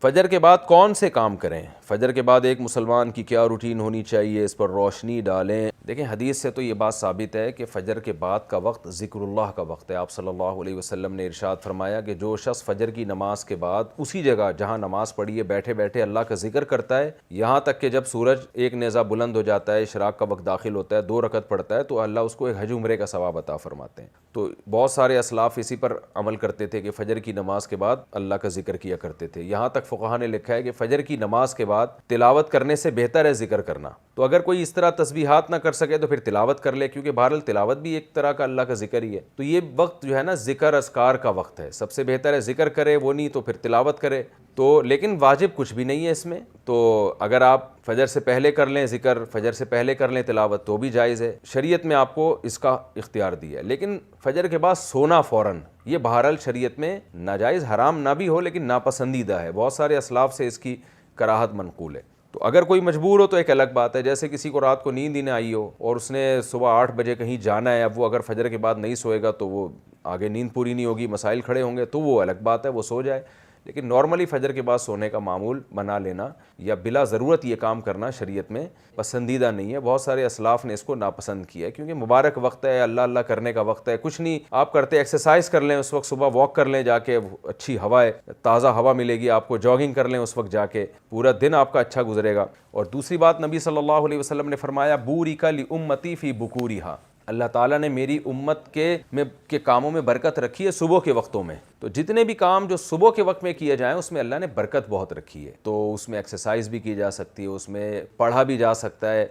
फ़जर के बाद कौन से काम करें, फ़जर के बाद एक मुसलमान की क्या रूटीन होनी चाहिए, इस पर रोशनी डालें। देखें, हदीस से तो ये बात साबित है कि फ़जर के बाद का वक्त ज़िक्रुल्लाह का वक्त है। आप सल्लल्लाहु अलैहि वसल्लम ने इरशाद फरमाया कि जो शख्स फ़जर की नमाज के बाद उसी जगह जहाँ नमाज पढ़ी है बैठे बैठे अल्लाह का जिक्र करता है, यहाँ तक कि जब सूरज एक नेज़ा बुलंद हो जाता है, इशराक का वक्त दाखिल होता है, 2 रकत पढ़ता है, तो अल्लाह उसको एक हज उम्रे का सवाब अता फरमाते हैं। तो बहुत सारे असलाफ़ इसी पर अमल करते थे कि फ़जर की नमाज के बाद अल्लाह का जिक्र किया करते थे। यहाँ तक फ़ुक़हा ने लिखा है कि फ़जर की नमाज के बाद तिलावत करने से बेहतर है जिक्र करना। तो अगर कोई इस तरह तस्बीहात ना कर सके तो फिर तिलावत कर ले, क्योंकि बहरहाल तिलावत भी एक तरह का अल्लाह का जिक्र ही है। तो ये वक्त जो है ना, जिक्र अस्कार का वक्त है। सबसे बेहतर है जिक्र करे, वो नहीं तो फिर तिलावत करे। तो लेकिन वाजिब कुछ भी नहीं है इसमें। तो अगर आप फ़जर से पहले कर लें ज़िक्र, फ़जर से पहले कर लें तिलावत, तो भी जायज़ है। शरीयत में आपको इसका इख्तियार दिया है। लेकिन फ़जर के बाद सोना फ़ौरन, ये बहरहाल शरीयत में नाजायज़ हराम ना भी हो लेकिन नापसंदीदा है। बहुत सारे असलाफ़ से इसकी कराहत मनकूल है। तो अगर कोई मजबूर हो तो एक अलग बात है। जैसे किसी को रात को नींद ही ना आई हो और उसने सुबह 8 बजे कहीं जाना है, अब वो अगर फ़जर के बाद नहीं सोएगा तो वो आगे नींद पूरी नहीं होगी, मसाइल खड़े होंगे, तो वो अलग बात है, वो सो जाए। लेकिन नॉर्मली फ़जर के बाद सोने का मामूल बना लेना या बिला ज़रूरत ये काम करना शरीयत में पसंदीदा नहीं है। बहुत सारे असलाफ़ ने इसको नापसंद किया है, क्योंकि मुबारक वक्त है, अल्लाह अल्लाह करने का वक्त है। कुछ नहीं आप करते, एक्सरसाइज कर लें उस वक्त, सुबह वॉक कर लें जाके, अच्छी हवा है, ताज़ा हवा मिलेगी आपको, जॉगिंग कर लें उस वक्त जाके, पूरा दिन आपका अच्छा गुजरेगा। और दूसरी बात, नबी सल्लल्लाहु अलैहि वसल्लम ने फरमाया, बूरिका लि उम्मती फ़ी बुकूरिहा, अल्लाह ताला ने मेरी उम्मत के कामों में बरकत रखी है सुबह के वक्तों में। तो जितने भी काम जो सुबह के वक्त में किए जाएं उसमें अल्लाह ने बरकत बहुत रखी है। तो उसमें एक्सरसाइज भी की जा सकती है, उसमें पढ़ा भी जा सकता है,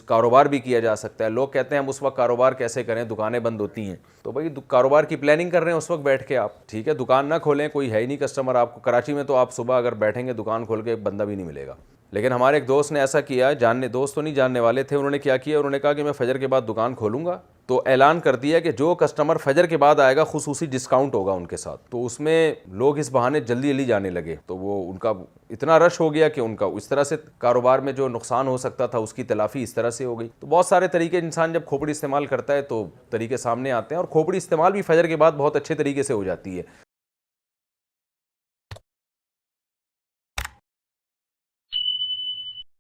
कारोबार भी किया जा सकता है। लोग कहते हैं हम उस वक्त कारोबार कैसे करें, दुकानें बंद होती हैं। तो भाई कारोबार की प्लानिंग कर रहे हैं उस वक्त बैठ के आप, ठीक है, दुकान ना खोलें, कोई है ही नहीं कस्टमर आपको। कराची में तो आप सुबह अगर बैठेंगे दुकान खोल के, एक बंदा भी नहीं मिलेगा। लेकिन हमारे एक दोस्त ने ऐसा किया, दोस्त तो नहीं, जानने वाले थे। उन्होंने क्या किया, उन्होंने कहा कि मैं फ़जर के बाद दुकान खोलूँगा। तो ऐलान कर दिया कि जो कस्टमर फ़जर के बाद आएगा खुसूसी डिस्काउंट होगा उनके साथ। तो उसमें लोग इस बहाने जल्दी जल्दी जाने लगे। तो वो उनका इतना रश हो गया कि उनका इस तरह से कारोबार में जो नुकसान हो सकता था उसकी तलाफ़ी इस तरह से हो गई। तो बहुत सारे तरीके, इंसान जब खोपड़ी इस्तेमाल करता है तो तरीके सामने आते हैं, और खोपड़ी इस्तेमाल भी फ़जर के बाद बहुत अच्छे तरीके से हो जाती है।